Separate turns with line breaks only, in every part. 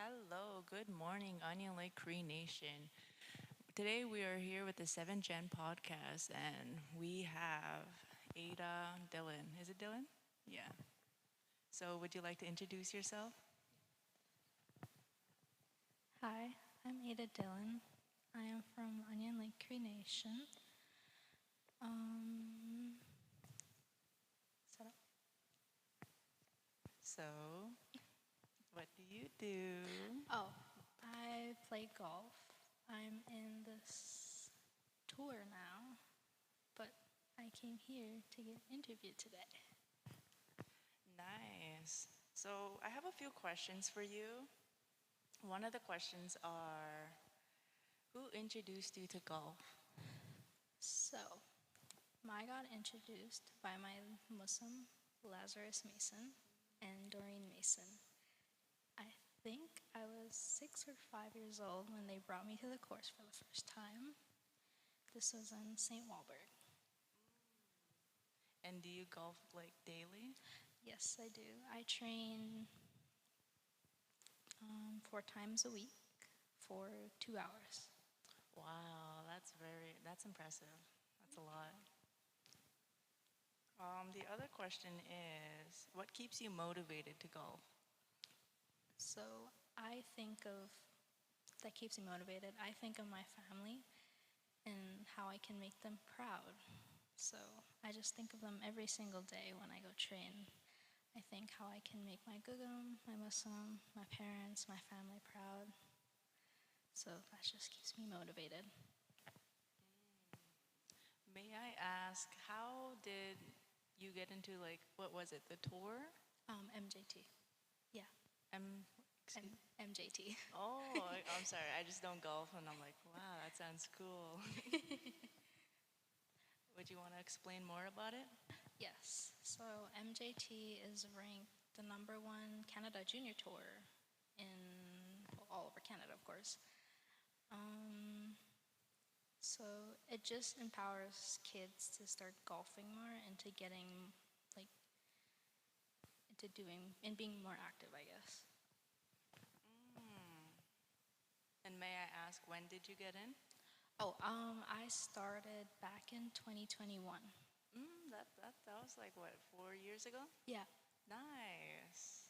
Hello, good morning, Onion Lake Cree Nation. Today we are here with the 7 Gen podcast and we have Ada Dillon. Is it Dillon? Yeah. So, would you like to introduce yourself?
Hi, I'm Ada Dillon. I am from Onion Lake Cree Nation. Um, so,
So, what do you do?
oh, I play golf. I'm in this tour now, but I came here to get interviewed today.
Nice. So, I have a few questions for you. One of the questions are who introduced you to golf?
So, I got introduced by my Muslim Lazarus Mason and Doreen Mason. I think I was 6 or 5 years old when they brought me to the course for the first time. This was in St. Walburg.
And do you golf like daily?
Yes, I do. I train 4 times a week for 2 hours.
Wow, that's impressive. That's a lot. The other question is, what keeps you motivated to golf?
So I think of, that keeps me motivated, I think of my family and how I can make them proud. So I just think of them every single day when I go train. I think how I can make my gugum, my Muslim, my parents, my family proud. So that just keeps me motivated.
May I ask, how did you get into like, what was it, the tour?
MJT. Yeah,
M, excuse,
MJT.
I'm sorry, I just don't golf and I'm like, wow, that sounds cool. Would you want to explain more about it?
Yes. So MJT is ranked the #1 Canada Junior Tour in all over Canada, of course. Um, so it just empowers kids to start golfing more and to getting like into doing and being more active, I guess.
Mm. And may I ask, when did you get in?
Oh, I started back in 2021.
That was like what, 4 years ago?
Yeah.
Nice.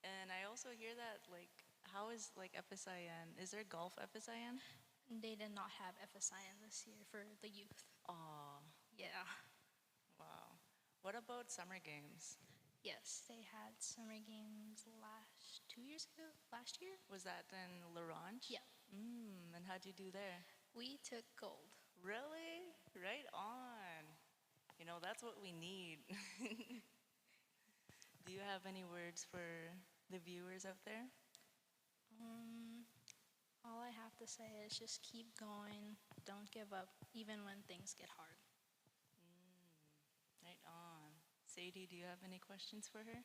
And I also hear that like, how is like FSIN? Is there golf FSIN?
They did not have FSIN this year for the youth.
Oh,
Yeah.
wow. What about summer games?
Yes, they had summer games last 2 years ago, last year.
Was that in La Ronge?
Yeah,
And how'd you do there?
we took gold.
Really? Right on. You know, that's what we need. Do you have any words for the viewers out there?
Um, all I have to say is just keep going, don't give up, even when things get hard.
Right on. Sadie, do you have any questions for her?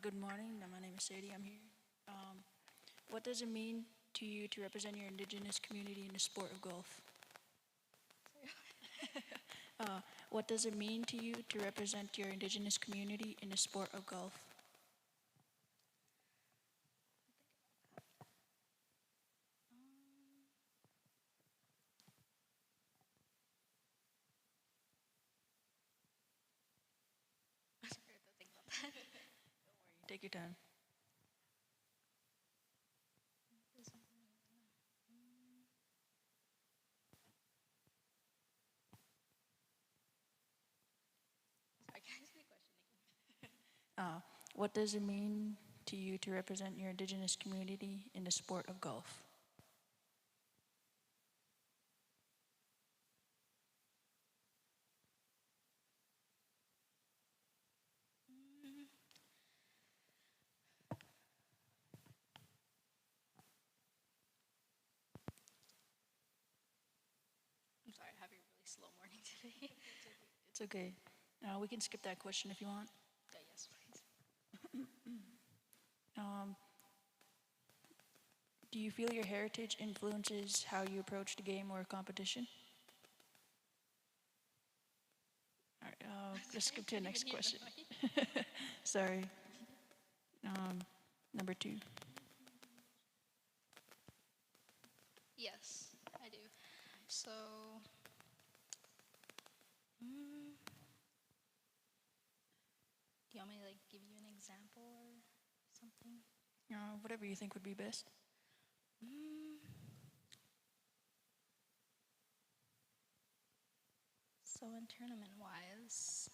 Good morning. My name is Sadie. I'm here. What does it mean to you to represent your indigenous community in the sport of golf? What does it mean to you to represent your indigenous community in the sport of golf?
Sorry, I have to think about that.
Take your time.
Sorry, can I ask the question again?
What does it mean to you to represent your indigenous community in the sport of golf?
I'm sorry, I'm having a really slow morning today.
It's okay. We can skip that question if you want.
Yes, please.
Um, do you feel your heritage influences how you approach the game or competition? All let's skip to the next
Even hear
question.
the noise.
Sorry. Number 2.
Yes, I do. So, mm, do you want me to like give you an example or something?
Whatever you think would be best.
Mm, so in tournament wise,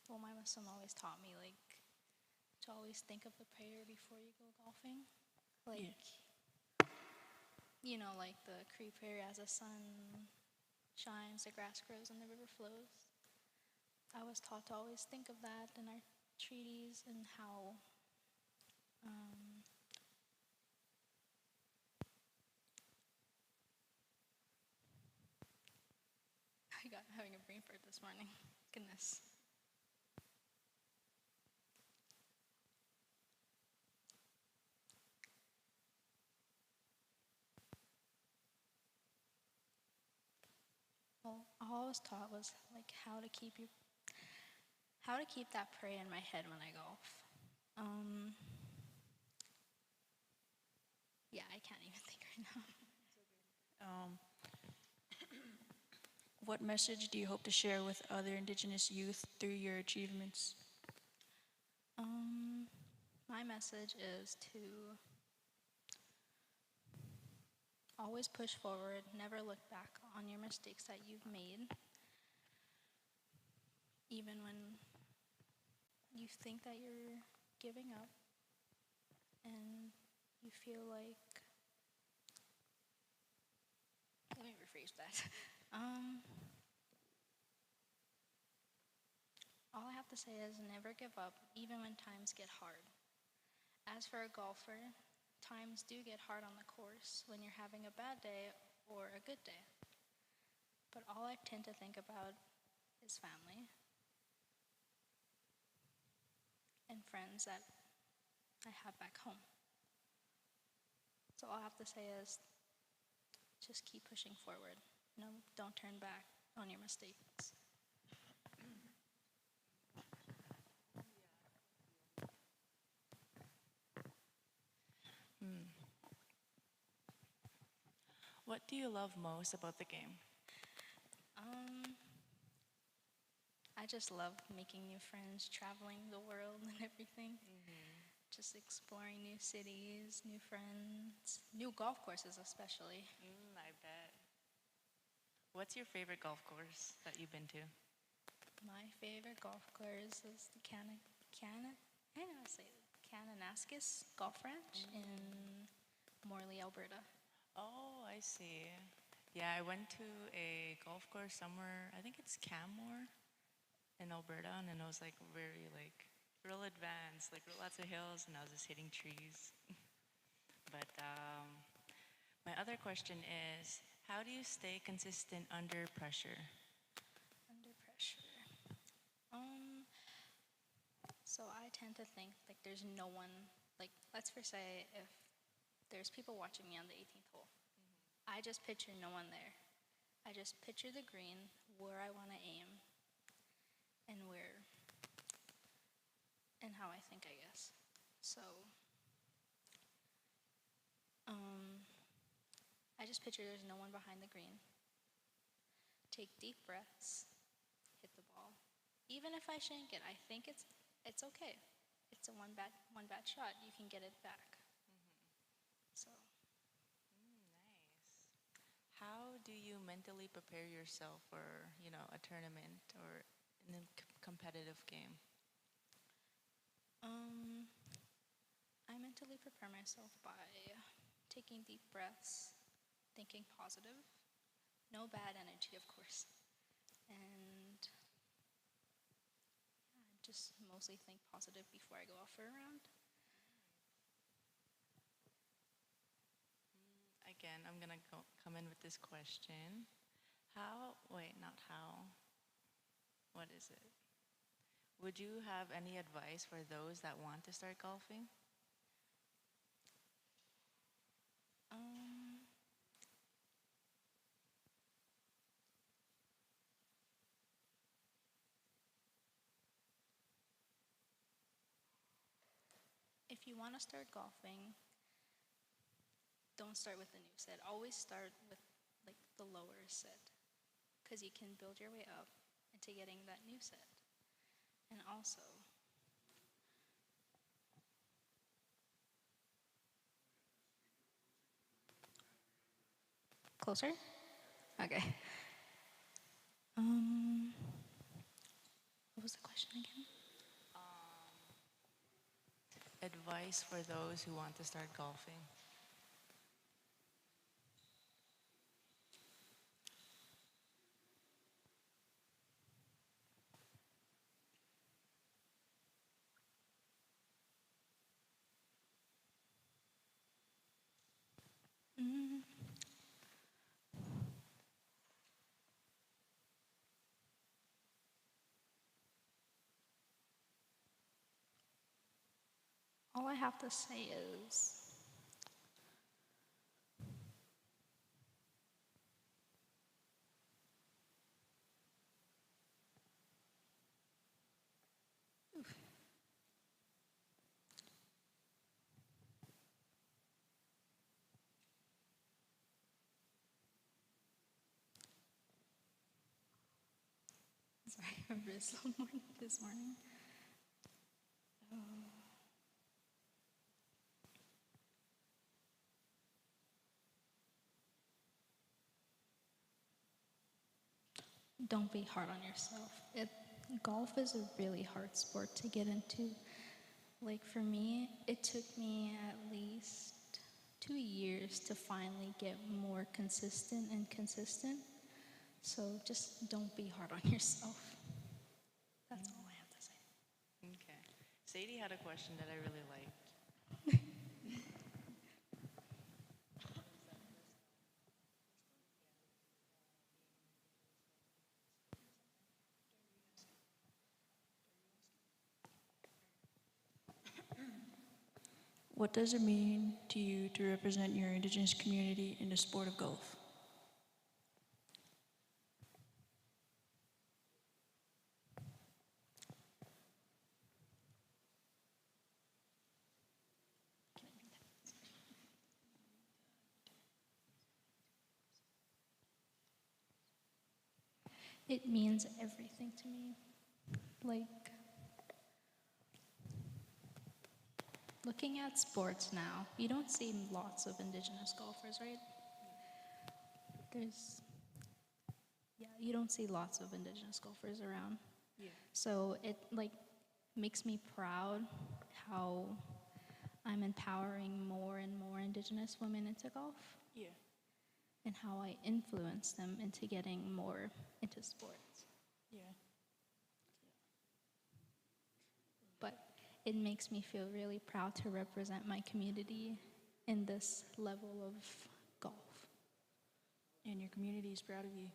well, my Muslim always taught me like to always think of the prayer before you go golfing. Like, you know, like the Cree prayer, as the sun shines, the grass grows, and the river flows. I was taught to always think of that in our treaties and how um, I got having a brain fart this morning. Goodness. Well, all I was taught was like how to keep that prayer in my head when I golf. Um, yeah, I can't even think right now.
Um, what message do you hope to share with other Indigenous youth through your achievements?
My message is to always push forward, never look back on your mistakes that you've made, even when you think that you're giving up and you feel like. Let me rephrase that. All I have to say is never give up, even when times get hard. As for a golfer, times do get hard on the course when you're having a bad day or a good day. But all I tend to think about is family and friends that I have back home. So all I have to say is just keep pushing forward. No, don't turn back on your mistakes.
What do you love most about the game?
Um, I just love making new friends, traveling the world and everything. Just exploring new cities, new friends, new golf courses especially.
I bet. What's your favorite golf course that you've been to?
My favorite golf course is the I know how to say it, Kananaskis Golf Ranch in Morley, Alberta.
Oh, I see. Yeah, I went to a golf course somewhere, I think it's Canmore in Alberta, and then it was like very like real advanced, like lots of hills, and I was just hitting trees. But my other question is, how do you stay consistent under pressure?
Under pressure. Um, so I tend to think like there's no one, like let's for say if there's people watching me on the 18th hole, I just picture no one there. I just picture the green, where I want to aim, and how I think, I guess. So, I just picture there's no one behind the green. Take deep breaths, hit the ball. Even if I shank it, I think it's okay. It's a one bad shot. You can get it back. So,
Nice. How do you mentally prepare yourself for, a tournament or in a competitive game?
um, I mentally prepare myself by taking deep breaths, thinking positive, no bad energy, of course, and yeah, just mostly think positive before I go off for a round.
Again, I'm gonna come in with this question. Not how, what is it? Would you have any advice for those that want to start golfing?
Um, if you want to start golfing, don't start with the new set. Always start with like the lower set, because you can build your way up into getting that new set. And also, closer? Okay. Um, what was the question again?
Advice for those who want to start golfing.
Mm, all I have to say is sorry, I'm really slow this morning. Don't be hard on yourself. Golf is a really hard sport to get into. Like for me, it took me at least 2 years to finally get more consistent and consistent. So just don't be hard on yourself. That's all I have to say.
Okay. Sadie had a question that I really liked.
What does it mean to you to represent your Indigenous community in the sport of golf?
It means everything to me. Like, looking at sports now, you don't see lots of Indigenous golfers, right? There's, yeah, you don't see lots of Indigenous golfers around.
Yeah.
So it like makes me proud how I'm empowering more and more Indigenous women into golf,
Yeah.
and how I influence them into getting more into sports.
Yeah.
But it makes me feel really proud to represent my community in this level of golf.
And your community is proud of you.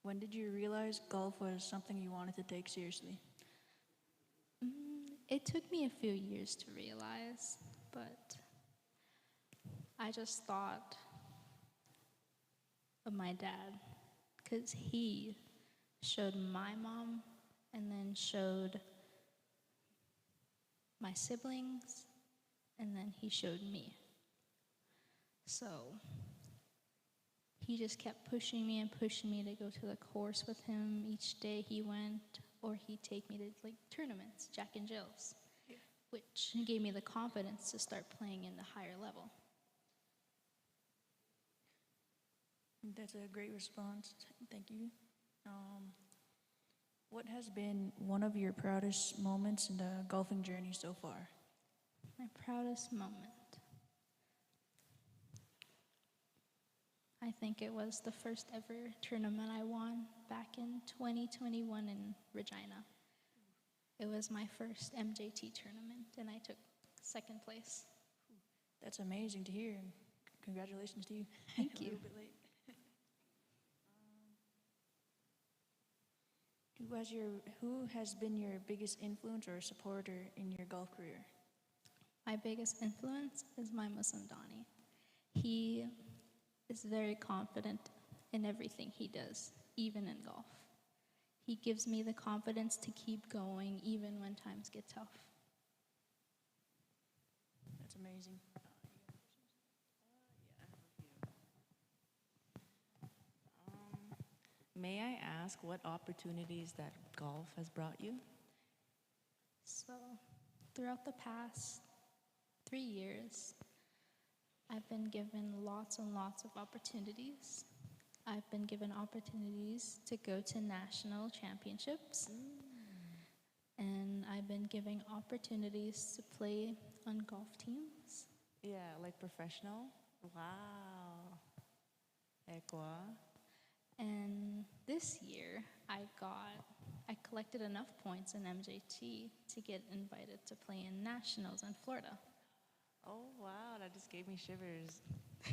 When did you realize golf was something you wanted to take seriously?
It took me a few years to realize, but I just thought of my dad, because he showed my mom and then showed my siblings, and then he showed me. So he just kept pushing me and pushing me to go to the course with him each day he went, or he'd take me to like tournaments, Jack and Jill's,
Yeah.
which gave me the confidence to start playing in the higher level.
That's a great response. Thank you. What has been one of your proudest moments in the golfing journey so far?
My proudest moment, I think it was the first ever tournament I won back in 2021 in Regina. It was my first MJT tournament, and I took second place.
That's amazing to hear. And congratulations to you.
Thank
A
you.
little bit late. Who has been your biggest influence or supporter in your golf career?
My biggest influence is my Muslim Dani. He is very confident in everything he does, even in golf. He gives me the confidence to keep going even when times get tough.
That's amazing.
May I ask what opportunities that golf has brought you?
So, throughout the past 3 years, I've been given lots and lots of opportunities. I've been given opportunities to go to national championships, and I've been given opportunities to play on golf teams.
Yeah, like professional? Wow. Equa.
And this year, I collected enough points in MJT to get invited to play in nationals in Florida.
Oh, wow, that just gave me shivers.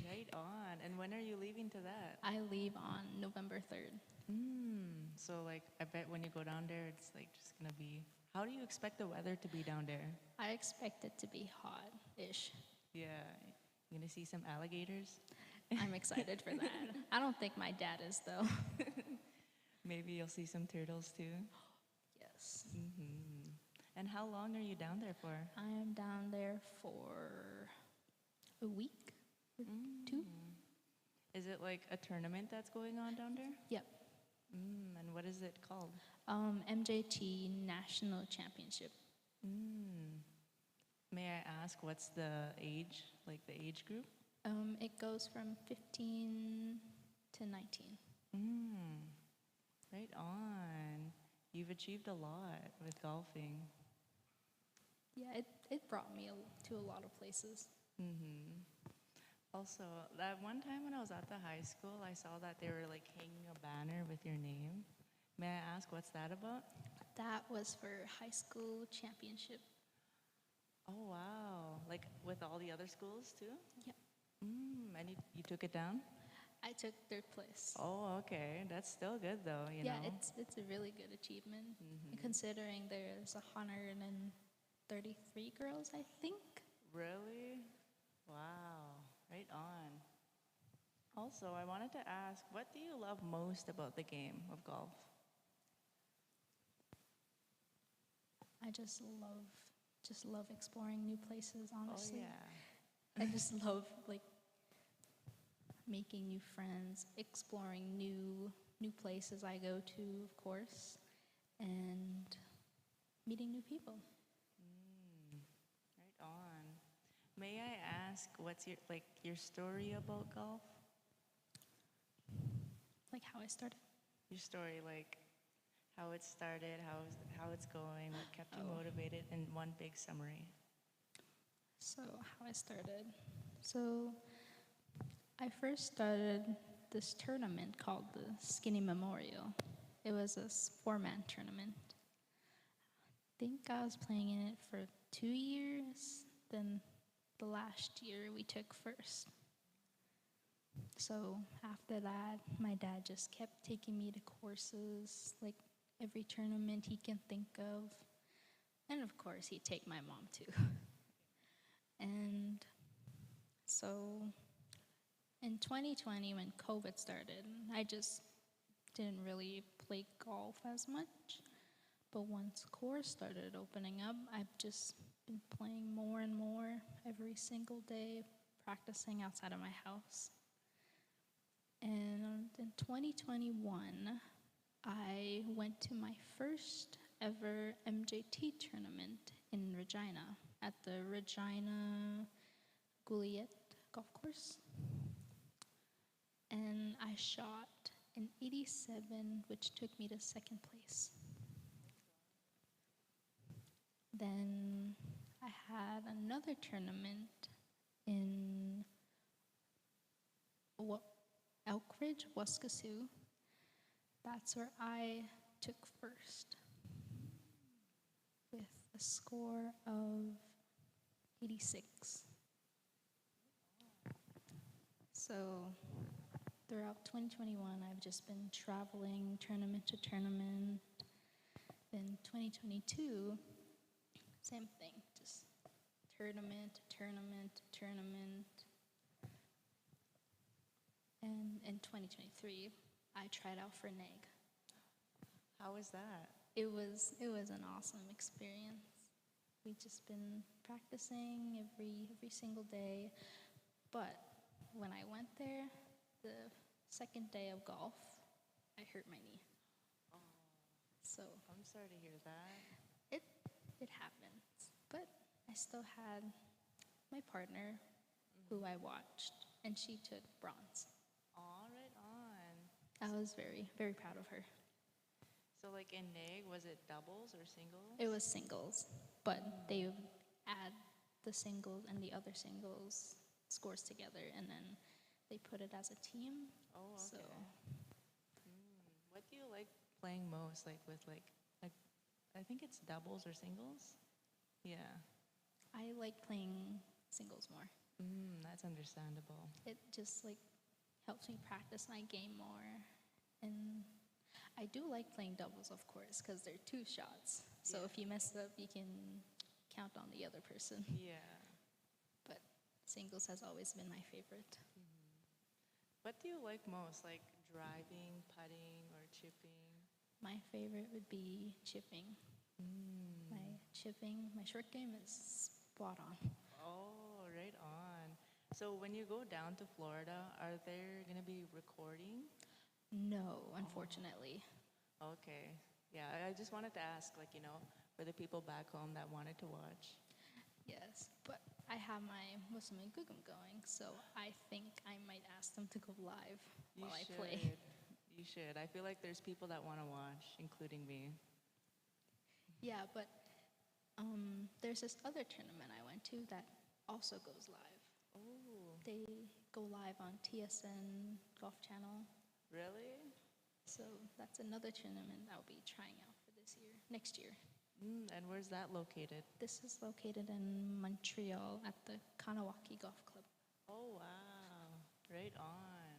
Right on. And when are you leaving to that?
I leave on November 3rd.
So, like, I bet when you go down there, it's like just gonna be. How do you expect the weather to be down there?
I expect it to be hot-ish.
Yeah, you gonna see some alligators?
I'm excited for that. I don't think my dad is, though.
Maybe you'll see some turtles too.
Yes.
And how long are you down there for?
I am down there for a week or two.
Is it like a tournament that's going on down there?
Yep.
And what is it called?
MJT National Championship.
May I ask what's the age, like the age group?
It goes from 15 to 19.
Right on. You've achieved a lot with golfing.
Yeah, it brought me to a lot of places.
Also, that one time when I was at the high school, I saw that they were like hanging a banner with your name. May I ask what's that about?
That was for high school championship.
Oh, wow. Like with all the other schools too?
Yep.
And you took it down?
I took third place.
Oh, okay. That's still good though, you
Yeah,
know?
it's a really good achievement, considering there's 133 girls, I think.
Really? Wow. Right on. Also, I wanted to ask, what do you love most about the game of golf?
I just love exploring new places, honestly.
Oh, yeah.
I just love like making new friends, exploring new places I go to, of course, and meeting new people.
Right on. May I ask what's your story about golf?
Like how I started.
Your story, like how it started, how it's going, what kept you motivated in one big summary.
So how I started. So I first started this tournament called the Skinny Memorial. It was a four-man tournament. I think I was playing in it for 2 years. Then the last year we took first. So after that, my dad just kept taking me to courses, like every tournament he can think of. And of course, he'd take my mom too. And so in 2020, when COVID started, I just didn't really play golf as much. But once course started opening up, I've just been playing more and more every single day, practicing outside of my house. And in 2021, I went to my first ever MJT tournament in Regina at the Regina Gouliet golf course. And I shot an 87, which took me to second place. Then I had another tournament in Elkridge, Waskesiu. That's where I took first with a score of 86. So throughout 2021, I've just been traveling tournament to tournament. Then 2022, same thing, just tournament to tournament to tournament. And in 2023, I tried out for NAG.
How was that?
It was an awesome experience. We just been practicing every single day, but when I went there, the second day of golf, I hurt my knee. So
I'm sorry to hear that.
it it happens. But I still had my partner who I watched, and she took bronze.
All right on.
I was very, very proud of her.
So like in NAG, was it doubles or singles?
It was singles, but they would add the singles and the other singles scores together, and then they put it as a team.
Oh,
So
okay. What do you like playing most? Like with like, I think it's doubles or singles. Yeah.
I like playing singles more.
That's understandable.
It just like helps me practice my game more, and I do like playing doubles, of course, because they're two shots. So
Yeah.
if you mess up, you can count on the other person.
Yeah.
But singles has always been my favorite.
What do you like most? Like driving, putting, or chipping?
My favorite would be chipping. My short game is spot on.
Oh, right on. So when you go down to Florida, are there gonna be recording?
No, unfortunately.
Okay. Yeah, I just wanted to ask, like, for the people back home that wanted to watch.
Yes, but I have my Muslim and Gugum going, so I think I might ask them to go live
You
while I
should.
play.
You should. I feel like there's people that want to watch, including me.
Yeah, but there's this other tournament I went to that also goes live.
Oh,
They go live on TSN Golf Channel,
really?
so that's another tournament I'll be trying out for next year.
And where's that located?
This is located in Montreal at the Kanawaki Golf Club.
Oh, wow. Right on.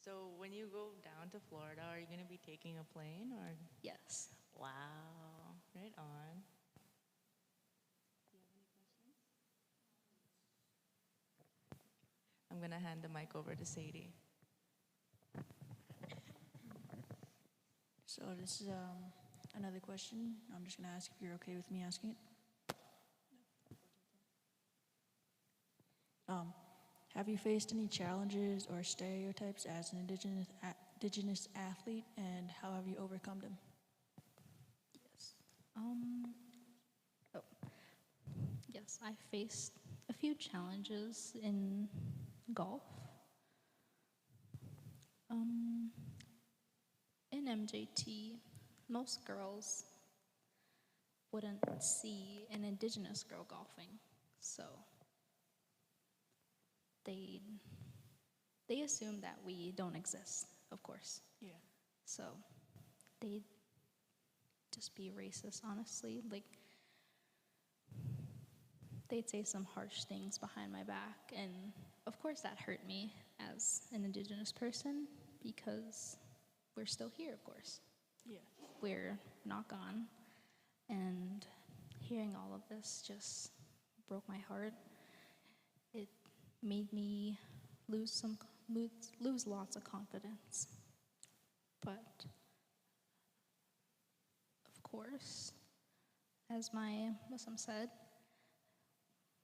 So when you go down to Florida, are you going to be taking a plane or?
Yes.
Wow. Right on. I'm going to hand the mic over to Sadie.
So this is another question. I'm just gonna ask if you're okay with me asking it. Have you faced any challenges or stereotypes as an indigenous athlete, and how have you overcome them?
Yes. Oh, yes, I faced a few challenges in golf. In MJT, most girls wouldn't see an indigenous girl golfing, so they they assume that we don't exist, of course.
Yeah.
So they'd just be racist, honestly. Like, they'd say some harsh things behind my back, and of course that hurt me as an indigenous person because we're still here, of course.
Yeah.
We're not gone, and hearing all of this just broke my heart. It made me lose lots of confidence. But of course, as my Muslim said,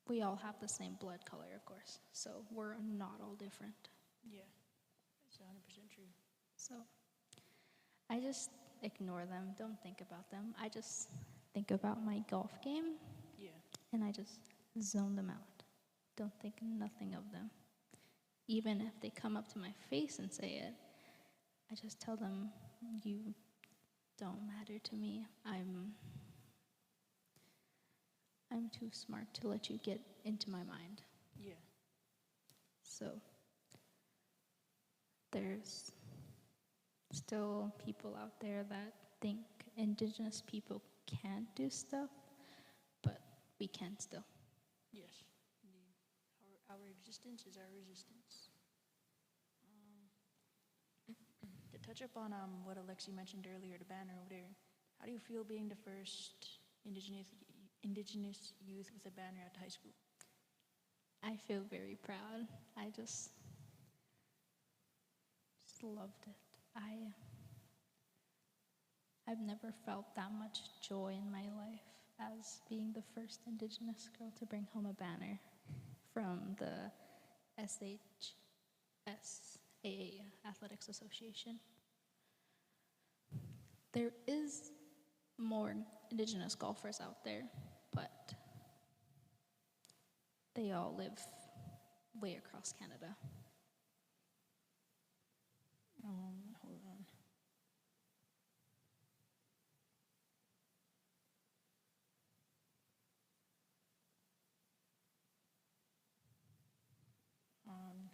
we all have the same blood color, of course. So we're not all different.
Yeah. That's 100% true.
So I just ignore them, don't think about them. I just think about my golf game,
Yeah.
and I just zone them out. Don't think nothing of them. Even if they come up to my face and say it, I just tell them, you don't matter to me. I'm too smart to let you get into my mind.
Yeah.
So there's still people out there that think indigenous people can't do stuff, but we can still.
Yes. Indeed. Our existence is our resistance. To touch up on what Alexi mentioned earlier, the banner over there, how do you feel being the first indigenous youth with a banner at the high school?
I feel very proud. I just loved it. I've never felt that much joy in my life as being the first Indigenous girl to bring home a banner from the SHSAA Athletics Association. There is more Indigenous golfers out there, but they all live way across Canada.
Hold on.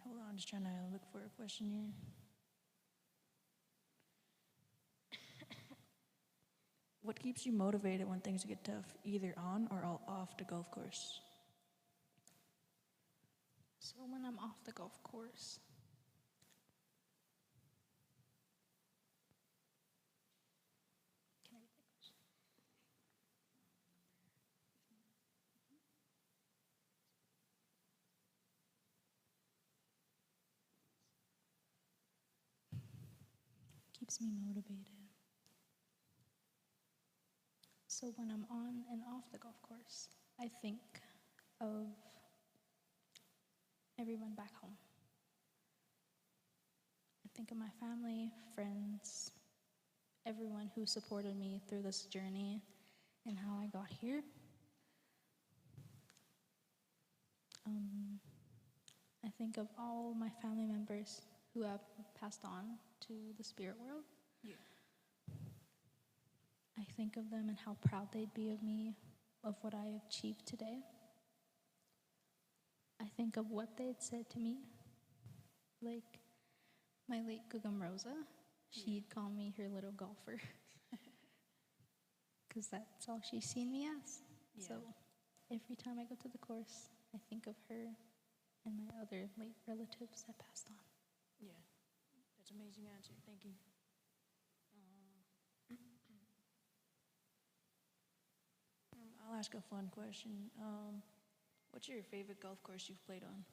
Hold on, just trying to look for a question here. What keeps you motivated when things get tough, either on or off the golf course?
So when I'm off the golf course, can I read the question? Keeps me motivated. So when I'm on and off the golf course, I think of everyone back home. I think of my family, friends, everyone who supported me through this journey and how I got here. I think of all my family members who have passed on to the spirit world.
Yeah.
I think of them and how proud they'd be of me, of what I achieved today. I think of what they'd said to me. Like my late Gugum Rosa, she'd call me her little golfer. Because that's all she's seen me as.
Yeah.
So every time I go to the course, I think of her and my other late relatives that passed on.
Yeah, that's an amazing answer. Thank you. I'll ask a fun question. What's your favorite golf course you've played on?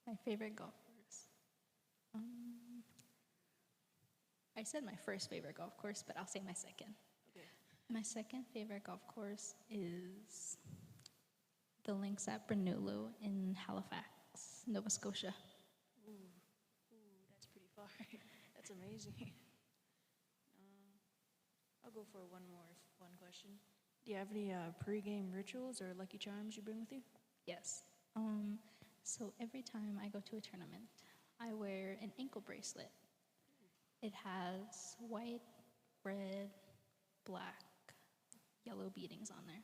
My favorite golf course. I said my first favorite golf course, but I'll say my second.
Okay.
My second favorite golf course is the links at Bernoulli in Halifax, Nova Scotia.
Ooh, that's pretty far. That's amazing. I'll go for one more fun question. Do you have any pre-game rituals or lucky charms you bring with you?
Yes. So every time I go to a tournament, I wear an ankle bracelet. It has white, red, black, yellow beadings on there.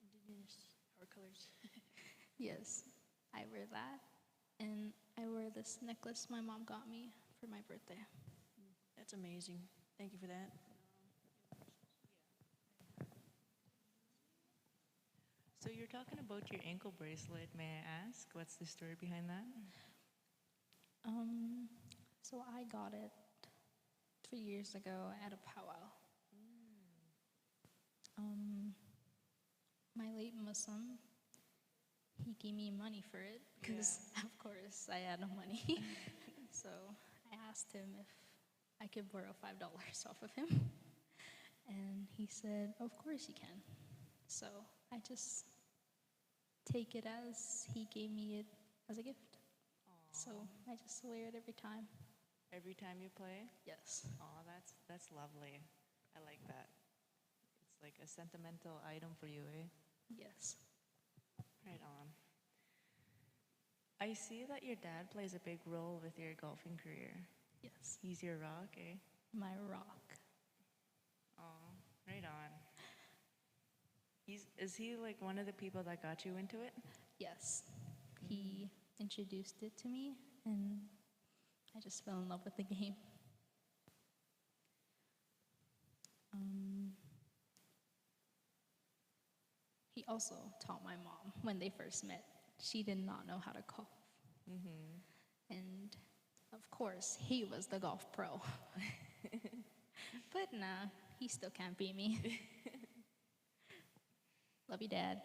Indigenous, our colors.
Yes, I wear that. And I wear this necklace my mom got me for my birthday.
That's amazing. Thank you for that.
So you're talking about your ankle bracelet. May I ask, what's the story behind that?
So I got it 3 years ago at a powwow. My late Muslim, he gave me money for it because, of course, I had no money. So I asked him if I could borrow $5 off of him. And he said, of course you can. So I just take it as he gave me it as a gift. So I just wear it every time.
Every time you play?
Yes.
Oh, that's lovely. I like that. It's like a sentimental item for you, eh?
Yes.
Right on. I see that your dad plays a big role with your golfing career.
Yes.
He's your rock, eh?
My rock.
Oh, right on. Is he like one of the people that got you into it?
Yes. He introduced it to me, and I just fell in love with the game. He also taught my mom when they first met. She did not know how to golf. And of course, he was the golf pro. But nah, he still can't beat me. Love you, Dad.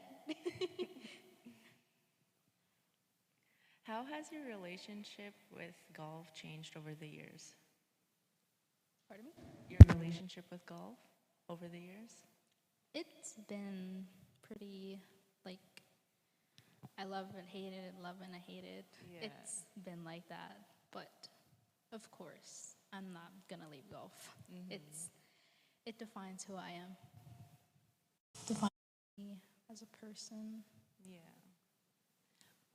How has your relationship with golf changed over the years?
Pardon me?
Your relationship with golf over the years?
It's been pretty, like, I love and hate it, love and I hate it.
Yeah.
It's been like that. But of course, I'm not gonna leave golf. It defines who I am. Defines me as a person.
Yeah.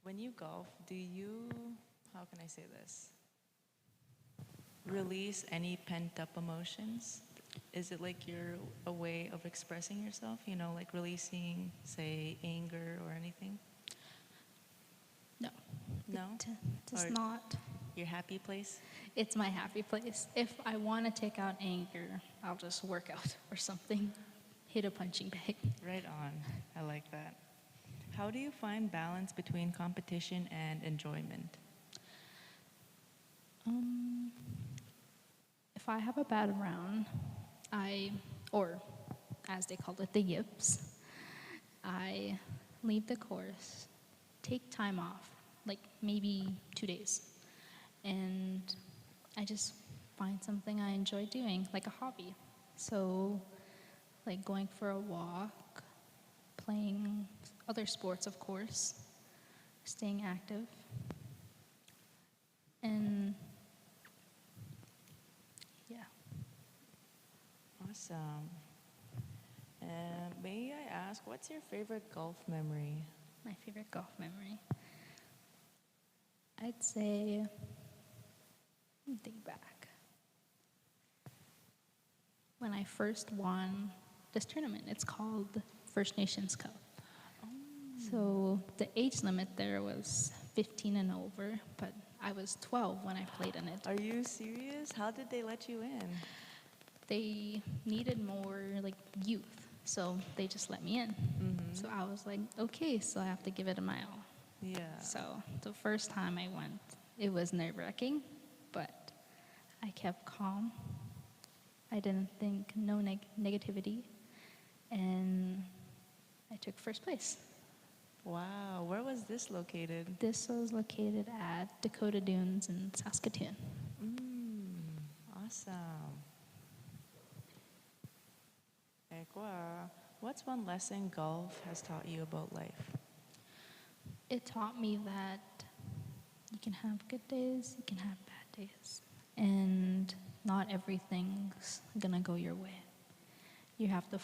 When you golf, do you, how can I say this? Release any pent up emotions? Is it like your a way of expressing yourself? You know, like releasing, say, anger or anything?
No.
No?
It does
Or
not.
your happy place?
It's my happy place. If I want to take out anger, I'll just work out or something. Hit a punching bag.
Right on. I like that. How do you find balance between competition and enjoyment?
If I have a bad round, or as they call it, the yips, I leave the course, take time off, like maybe 2 days, and I just find something I enjoy doing, like a hobby. So, like going for a walk, playing other sports, of course, staying active, and yeah.
Awesome. And may I ask, what's your favorite golf memory?
My favorite golf memory. I'd say, let me think back. When I first won this tournament, it's called First Nations Cup. So the age limit there was 15 and over, but I was 12 when I played in it.
Are you serious? How did they let you in?
They needed more like youth, so they just let me in. So I was like, okay, so I have to give it a mile.
Yeah.
So the first time I went, it was nerve-wracking, but I kept calm. I didn't think no negativity, and I took first place.
Wow. Where was this located?
This was located at Dakota Dunes in Saskatoon.
Awesome. Ekwa, what's one lesson golf has taught you about life?
It taught me that you can have good days, you can have bad days, and not everything's gonna go your way. You have to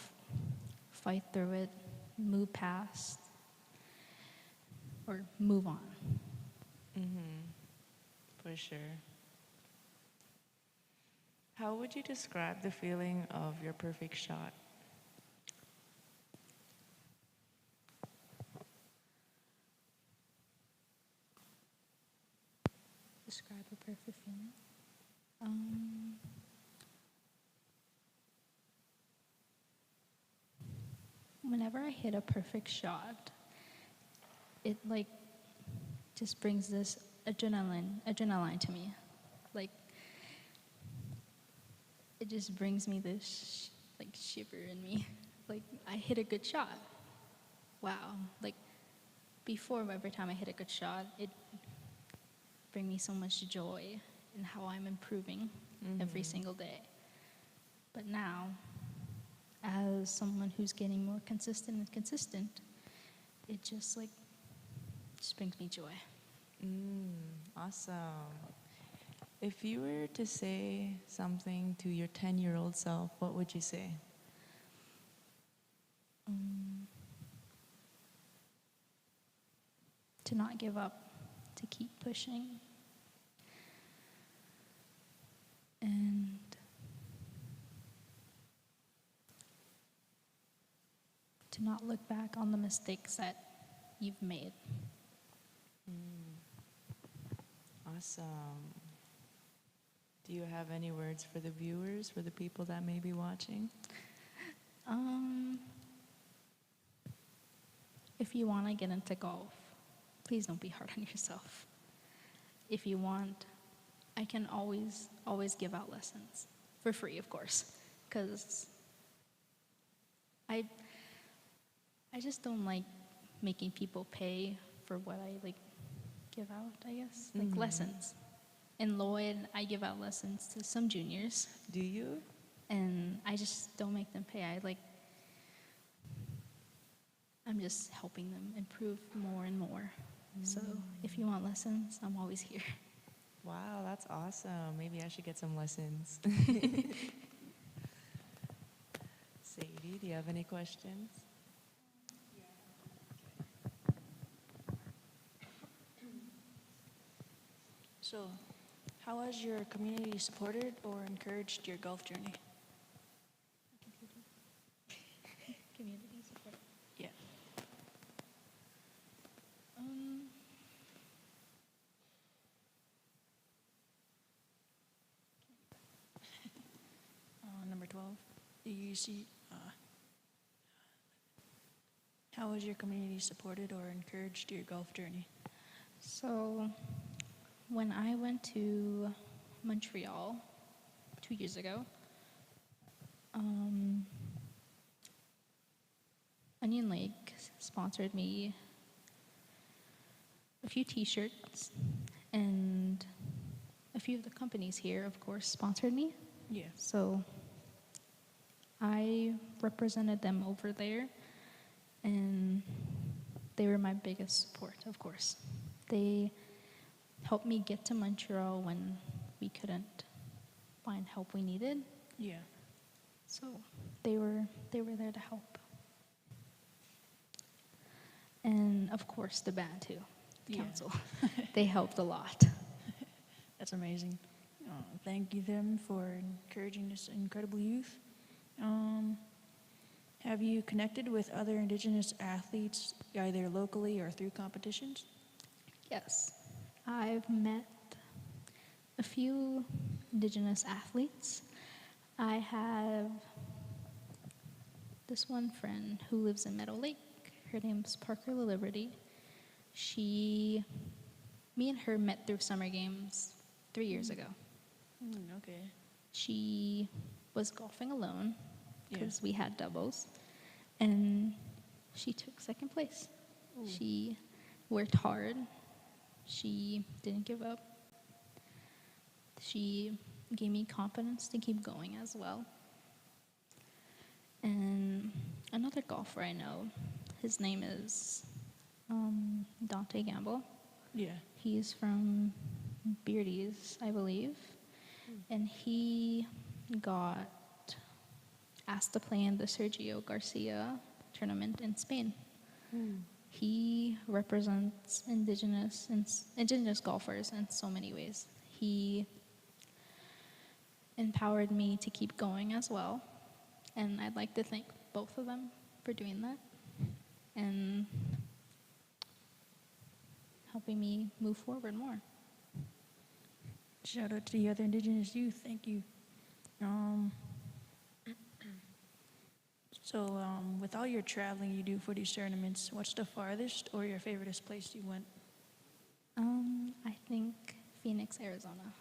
fight through it, move past, or move on.
For sure. How would you describe the feeling of your perfect shot?
Describe a perfect feeling. Whenever I hit a perfect shot, it like just brings this adrenaline to me. Like it just brings me this like shiver in me. Like I hit a good shot. Wow. Like before, every time I hit a good shot, it bring me so much joy in how I'm improving every single day. But now, as someone who's getting more consistent, it just like just brings me joy.
Awesome. If you were to say something to your 10-year-old self, what would you say?
To not give up, to keep pushing, and to not look back on the mistakes that you've made.
Awesome. Do you have any words for the viewers, for the people that may be watching?
If you want to get into golf, please don't be hard on yourself. If you want, I can always give out lessons for free, of course, because I just don't like making people pay for what I like give out, I guess, like lessons. in Lloyd, I give out lessons to some juniors,
Do you?
and I just don't make them pay. I'm just helping them improve more and more. So if you want lessons, I'm always here.
Wow, that's awesome. Maybe I should get some lessons. Sadie, do you have any questions?
So, how has your community supported or encouraged your golf journey?
Community support.
Yeah.
Um,
Number 12. Do you see, how has your community supported or encouraged your golf journey?
so when I went to Montreal 2 years ago, Onion Lake sponsored me a few T-shirts, and a few of the companies here, of course, sponsored me.
Yeah.
So I represented them over there, and they were my biggest support, of course. They helped me get to Montreal when we couldn't find help we needed.
Yeah.
So they were there to help. And of course the band too, the
Yeah.
council. They helped a lot.
That's amazing. Thank you them for encouraging this incredible youth. Have you connected with other Indigenous athletes, either locally or through competitions?
Yes. I've met a few Indigenous athletes. I have this one friend who lives in Meadow Lake. Her name's Parker Liberty. Me and her met through summer games 3 years ago.
Okay.
She was golfing alone
Yeah.
because we had doubles, and she took second place.
Ooh.
She worked hard. She didn't give up. She gave me confidence to keep going as well. And another golfer I know, his name is Dante Gamble.
Yeah.
He's from Beardy's, I believe. And he got asked to play in the Sergio Garcia tournament in Spain. He represents indigenous golfers in so many ways. He empowered me to keep going as well, and I'd like to thank both of them for doing that and helping me move forward more.
Shout out to the other Indigenous youth. Thank you. With all your traveling you do for these tournaments, what's the farthest or your favoriteest place you went?
I think Phoenix, Arizona.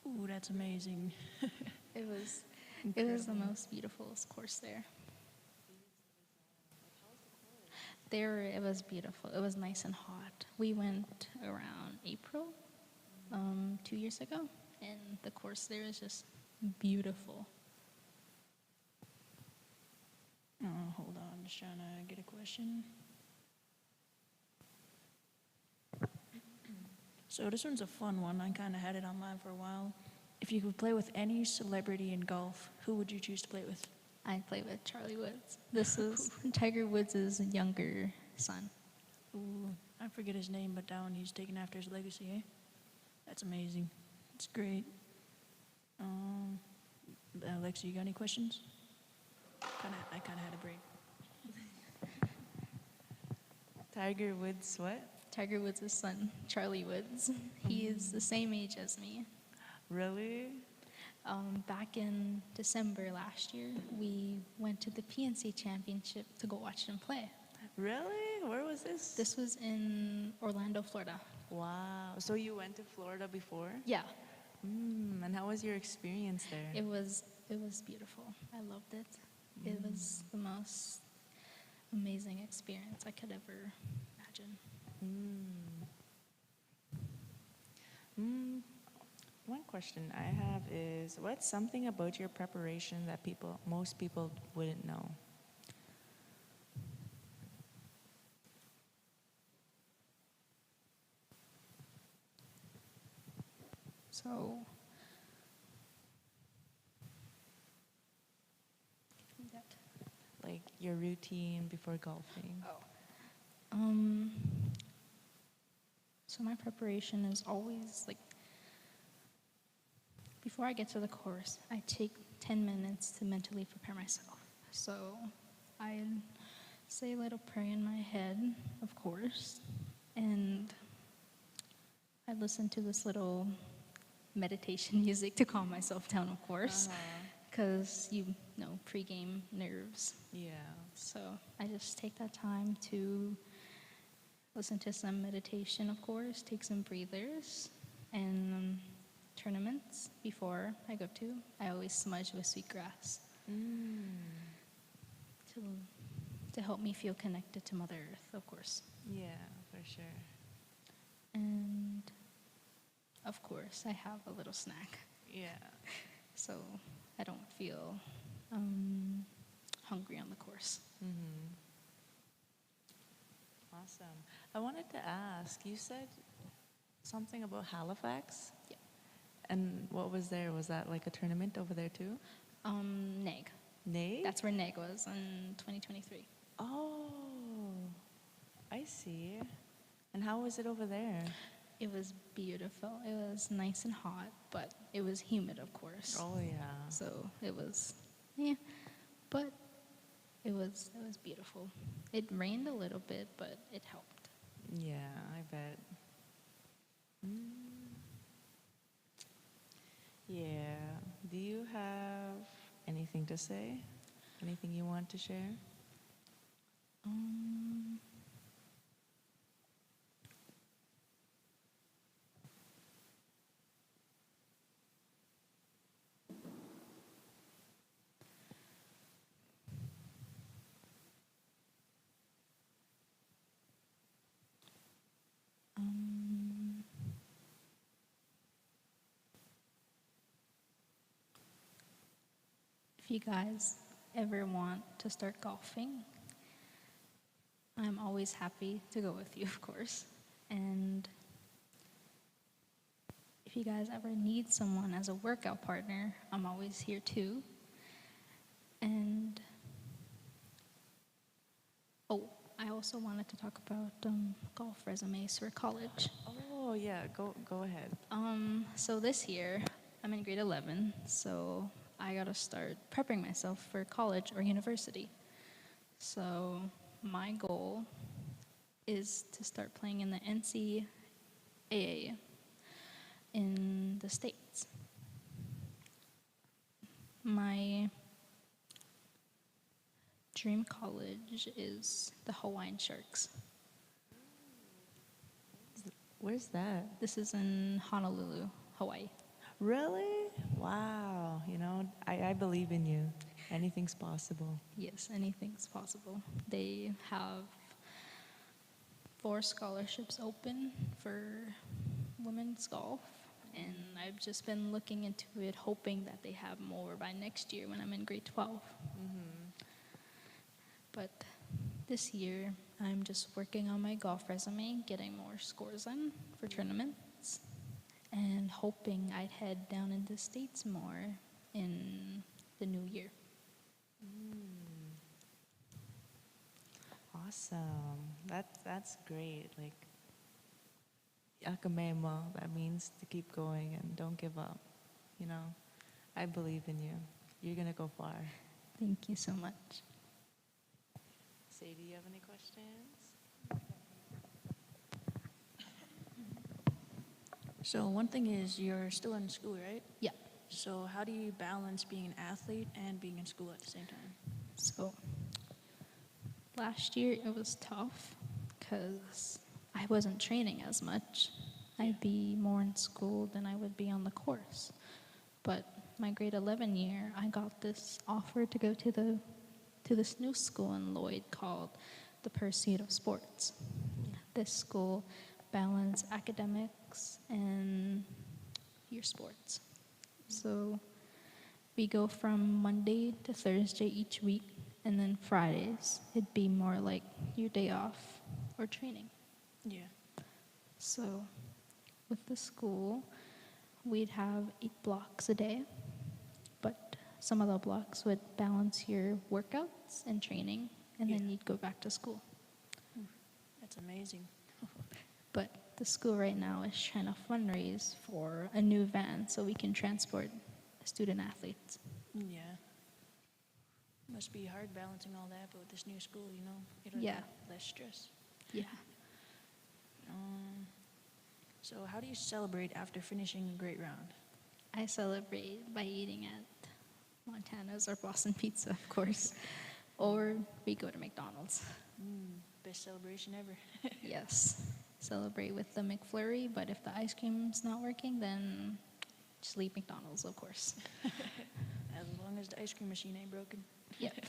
Ooh, that's amazing.
It was the
Incredible.
most beautiful course there. It was beautiful. It was nice and hot. We went around April, 2 years ago, and the course there is just beautiful.
Hold on, just trying to get a question. So this one's a fun one. I kind of had it online for a while. If you could play with any celebrity in golf, who would you choose to play with?
I play with Charlie Woods. This is Tiger Woods' younger son.
Ooh, I forget his name, but that one he's taken after his legacy, eh? That's amazing. That's great. Alexa, you got any questions? I kind of had a break.
Tiger Woods, what?
Tiger Woods' son, Charlie Woods. He is the same age as me.
Really?
Back in December last year, we went to the PNC Championship to go watch him play.
Really? Where was this?
This was in Orlando, Florida.
Wow. So you went to Florida before?
Yeah,
And how was your experience there?
it was beautiful. I loved it. It was the most amazing experience I could ever imagine.
question I have is, what's something about your preparation that most people wouldn't know?
So, that.
Like your routine before golfing?
Um, so my preparation is always like before I get to the course, I take 10 minutes to mentally prepare myself. So I say a little prayer in my head, of course, and I listen to this little meditation music to calm myself down, of course, because you know, pregame nerves.
Yeah.
So I just take that time to listen to some meditation, of course, take some breathers, and tournaments before I go to, I always smudge with sweetgrass to help me feel connected to Mother Earth, of course.
Yeah, for sure.
And of course, I have a little snack,
Yeah.
so I don't feel hungry on the course.
Mm-hmm. Awesome. I wanted to ask, you said something about Halifax?
Yeah.
And what was there? Was that like a tournament over there too?
NEG.
Nay?
That's where NEG was in 2023.
Oh, I see. And how was it over there?
It was beautiful. It was nice and hot, but it was humid, of course.
Oh, yeah.
So it was, yeah, but it was beautiful. It rained a little bit, but it helped.
Yeah, I bet. Mm. Yeah. Do you have anything to say? Anything you want to share?
Um, um, if you guys ever want to start golfing, I'm always happy to go with you, of course. And if you guys ever need someone as a workout partner, I'm always here too. And oh, I also wanted to talk about golf resumes for college.
Oh, yeah. Go ahead.
So this year, I'm in grade 11, so I gotta start prepping myself for college or university. So my goal is to start playing in the NCAA in the States. My dream college is the Hawaiian Sharks.
Where's that?
This is in Honolulu, Hawaii.
Really? Wow. I believe in you. Anything's possible.
Yes, anything's possible. They have 4 scholarships open for women's golf, and I've just been looking into it, hoping that they have more by next year when I'm in grade 12. But this year, I'm just working on my golf resume, getting more scores in for tournaments, and hoping I'd head down in the States more in the new year.
Awesome. That's great. Like, yakamema, that means to keep going and don't give up. I believe in you. You're going to go far.
Thank you so much.
Say, do you have any questions?
So one thing is you're still in school, right?
Yeah.
So how do you balance being an athlete and being in school at the same time?
So last year it was tough because I wasn't training as much. I'd be more in school than I would be on the course. But my grade 11 year, I got this offer to go to this new school in Lloyd called the Pursuit of Sports. This school balances academics and your sports. So we go from Monday to Thursday each week, and then Fridays, it'd be more like your day off or training.
Yeah.
So with the school, we'd have 8 blocks a day, but some of the blocks would balance your workouts and training, and then
Yeah.
you'd go back to school.
That's amazing.
But the school right now is trying to fundraise for a new van so we can transport student athletes.
Yeah. Must be hard balancing all that, but with this new school, it'll
Yeah.
be less stress.
Yeah.
So how do you celebrate after finishing a great round?
I celebrate by eating at Montana's or Boston Pizza, of course, or we go to McDonald's.
Best celebration ever.
Yes, celebrate with the McFlurry, but if the ice cream's not working, then just leave McDonald's, of course.
As long as the ice cream machine ain't broken.
Yep.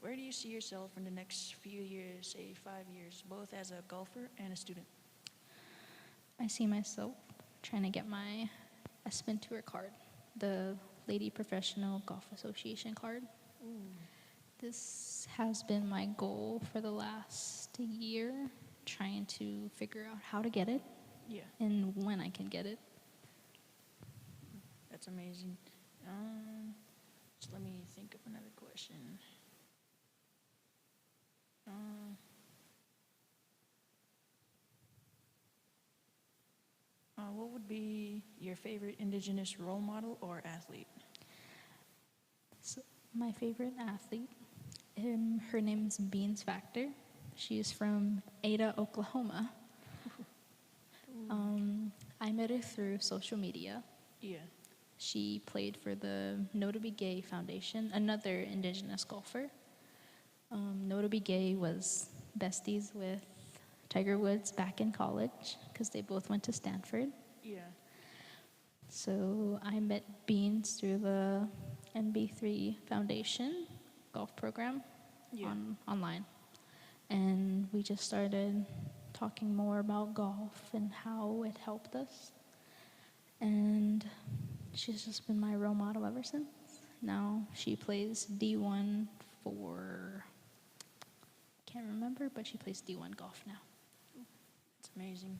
Where do you see yourself in the next few years, say 5 years, both as a golfer and a student?
I see myself trying to get my Aspen Tour card, the Lady Professional Golf Association card. This has been my goal for the last year, trying to figure out how to get it
Yeah,
and when I can get it.
that's amazing. So let me think of another question. What would be your favorite Indigenous role model or athlete?
So my favorite athlete, her name's Beans Factor. She is from Ada, Oklahoma. I met her through social media.
Yeah,
She played for the No to Be Gay Foundation, another Indigenous golfer. No to Be Gay was besties with Tiger Woods back in college because they both went to Stanford.
yeah,
So I met Beans through the NB3 Foundation golf program
yeah.
online. And we just started talking more about golf and how it helped us. And she's just been my role model ever since. Now she plays D1 for, can't remember, but she plays D1 golf now.
It's amazing.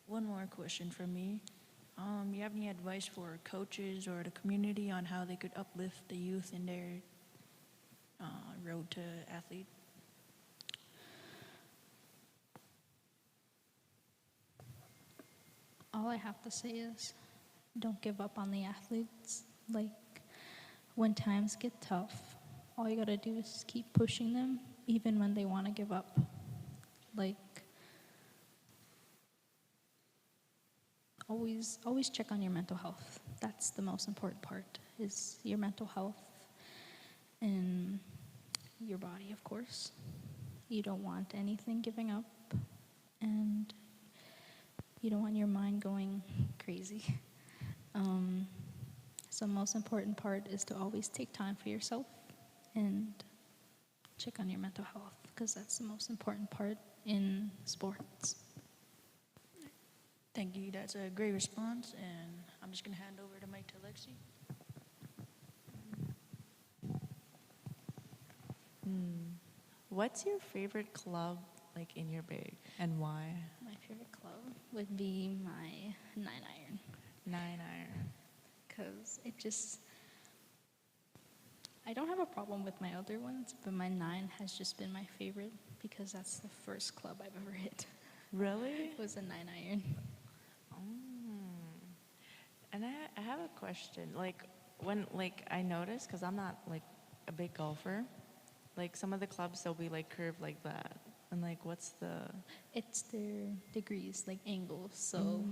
One more question from me. You have any advice for coaches or the community on how they could uplift the youth in their road to athlete?
All I have to say is don't give up on the athletes. Like, when times get tough, all you gotta do is keep pushing them, even when they wanna give up. Like, always check on your mental health. That's the most important part, is your mental health and your body, of course. You don't want anything giving up, and you don't want your mind going crazy. So most important part is to always take time for yourself and check on your mental health, because that's the most important part in sports.
Thank you. That's a great response, and I'm just gonna hand over the mic to Lexi.
What's your favorite club like in your bag and why?
My favorite club would be my 9-iron,
9-iron.
because I don't have a problem with my other ones, but my 9 has just been my favorite because that's the first club I've ever hit.
Really?
It was a 9-iron.
And I have a question. Like when I noticed, because I'm not like a big golfer, like some of the clubs they'll be like curved like that. And like what's the
It's their degrees, like angles. So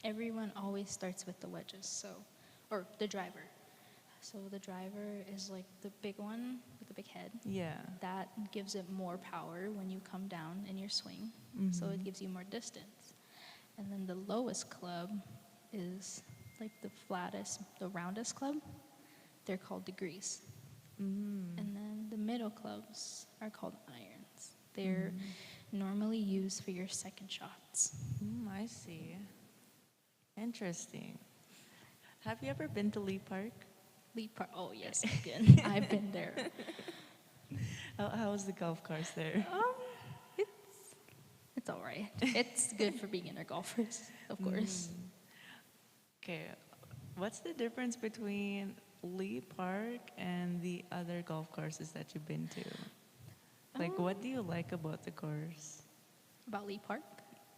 everyone always starts with the wedges, or the driver. So the driver is like the big one with the big head.
yeah.
That gives it more power when you come down in your swing. So it gives you more distance. And then the lowest club is like the flattest, the roundest club. They're called degrees. And then the middle clubs are called irons. They're normally used for your second shots.
I see. Interesting. Have you ever been to Lee Park?
Lee Park. Oh yes, I've been. I've been there.
How was the golf course there?
It's it's all right. It's good for beginner golfers, of course.
Okay, what's the difference between Lee Park and the other golf courses that you've been to? Like, what do you like about the course?
About Lee Park,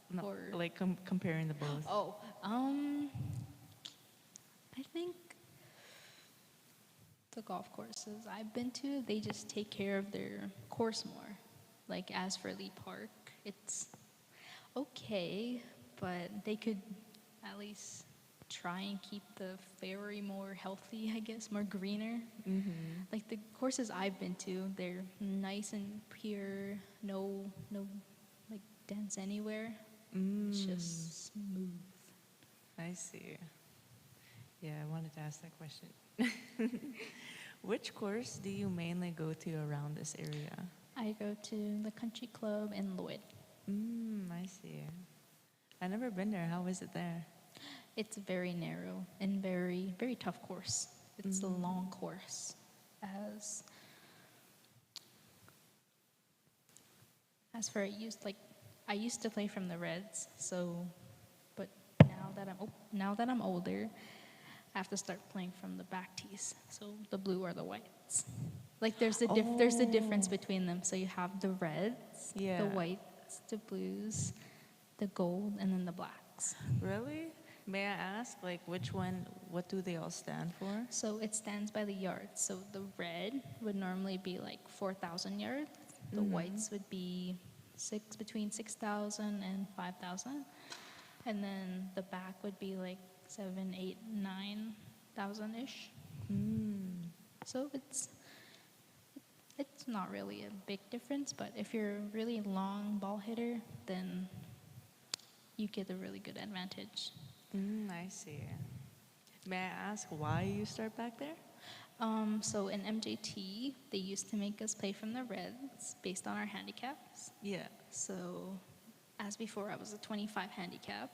No,
or
like comparing the both.
oh, I think the golf courses I've been to, they just take care of their course more. Like as for Lee Park, it's okay, but they could at least try and keep the fairway more healthy, I guess, more greener. Like the courses I've been to, they're nice and pure, no like dents anywhere. It's just smooth.
I see. Yeah, I wanted to ask that question. Which course do you mainly go to around this area?
I go to the country club in Lloyd.
I see. I've never been there. How is it there?
It's very narrow and very, very tough course. It's a long course. As for I used to play from the reds, but now that I'm older, I have to start playing from the back tees. So the blue or the whites. Like there's a difference between them. So you have the reds,
Yeah.
the whites, the blues, the gold, and then the blacks.
Really? May I ask, like, which one, what do they all stand for?
So it stands by the yards. So the red would normally be like 4,000 yards. The whites would be between 6,000 and 5,000. And then the back would be like 7, 8, 9,000 ish. So it's not really a big difference, but if you're a really long ball hitter, then you get a really good advantage.
I see. May I ask why you start back there?
So in MJT, they used to make us play from the reds based on our handicaps.
Yeah.
So as before, I was a 25 handicap,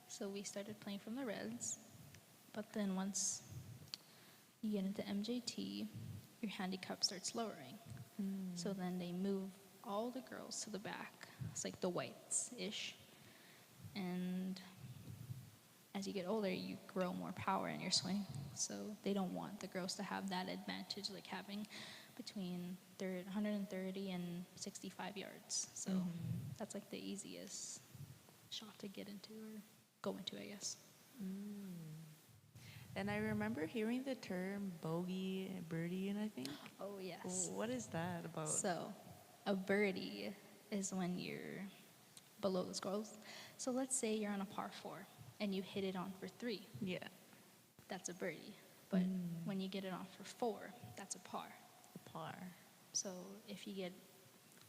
so we started playing from the reds. But then once you get into MJT, your handicap starts lowering. So then they move all the girls to the back. It's like the whites-ish. And as you get older, you grow more power in your swing. So they don't want the girls to have that advantage, like having between 130 and 65 yards. So that's like the easiest shot to get into or go into, I guess.
And I remember hearing the term bogey, birdie, and I think.
Oh, yes.
What is that about?
So a birdie is when you're below the scores. So let's say you're on a par 4 and you hit it on for 3.
Yeah.
That's a birdie. But when you get it on for 4, that's a par.
Par.
So if you get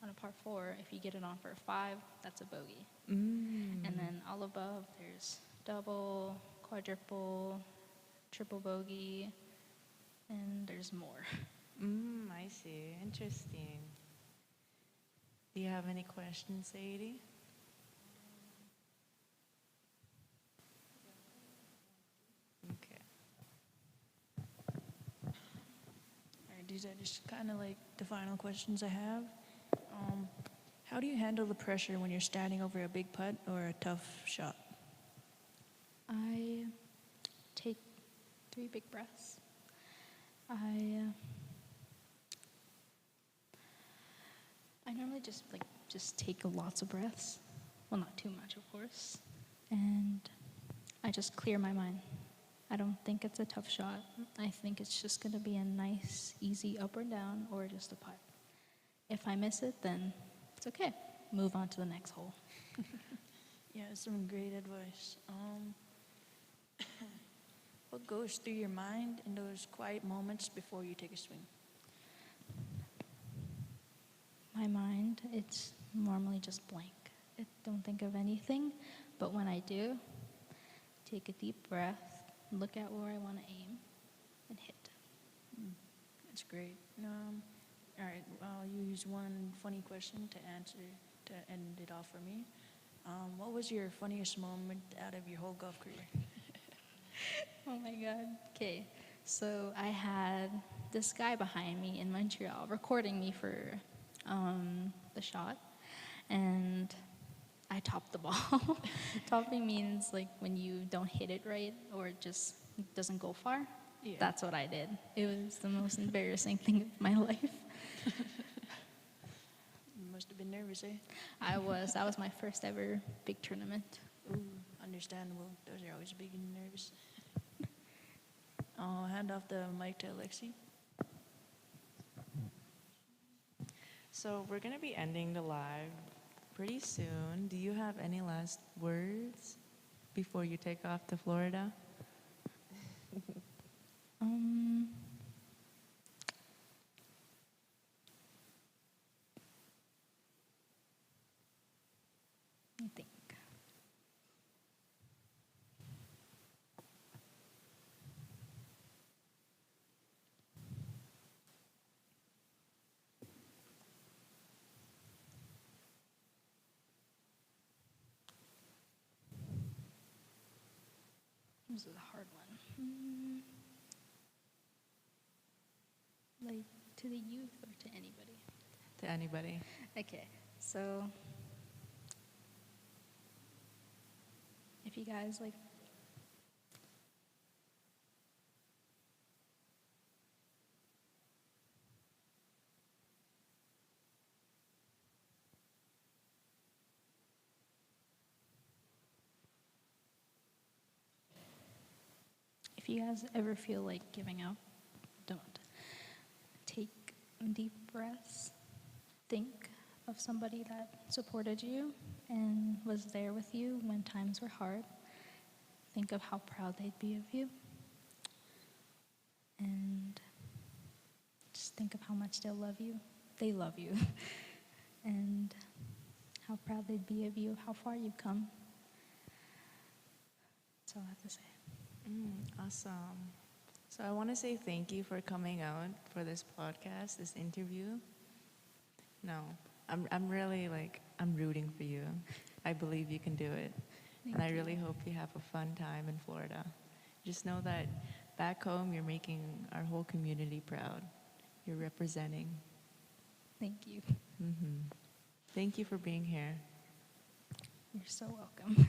on a par 4, if you get it on for a 5, that's a bogey. And then all above, there's double, quadruple, triple bogey, and there's more.
I see. Interesting. Do you have any questions, Sadie? Okay.
All right, these are just kind of like the final questions I have. How do you handle the pressure when you're standing over a big putt or a tough shot?
I take 3 big breaths. I normally just take lots of breaths. Well, not too much, of course. And I just clear my mind. I don't think it's a tough shot. I think it's just going to be a nice, easy up or down or just a putt. If I miss it, then it's okay. Move on to the next hole.
Yeah, some great advice. What goes through your mind in those quiet moments before you take a swing?
My mind, it's normally just blank. I don't think of anything, but when I do, take a deep breath, look at where I want to aim, and hit.
That's great. All right, I'll use one funny question to end it off for me. What was your funniest moment out of your whole golf career?
Oh my God. Okay. So I had this guy behind me in Montreal recording me for the shot, and I topped the ball. Topping means like when you don't hit it right or it just doesn't go far.
Yeah.
That's what I did. It was the most embarrassing thing of my life.
You must have been nervous, eh?
I was. That was my first ever big tournament.
Ooh, understandable. Those are always big and nervous. I'll hand off the mic to Alexi.
So we're gonna be ending the live pretty soon. Do you have any last words before you take off to Florida?
Um, I think. This is a hard one. Like to the youth or to anybody?
To anybody.
Okay, so if you guys like, if you guys ever feel like giving up, don't. Take deep breaths. Think of somebody that supported you and was there with you when times were hard. Think of how proud they'd be of you. And just think of how much they'll love you. They love you. And how proud they'd be of you, how far you've come. That's all I have to say.
Awesome. So I want to say thank you for coming out for this podcast, this interview. No, I'm really like, I'm rooting for you. I believe you can do it.
Thank
and I
you.
really hope you have a fun time in Florida. Just know that back home, you're making our whole community proud. You're representing.
Thank you.
Thank you for being here.
You're so welcome.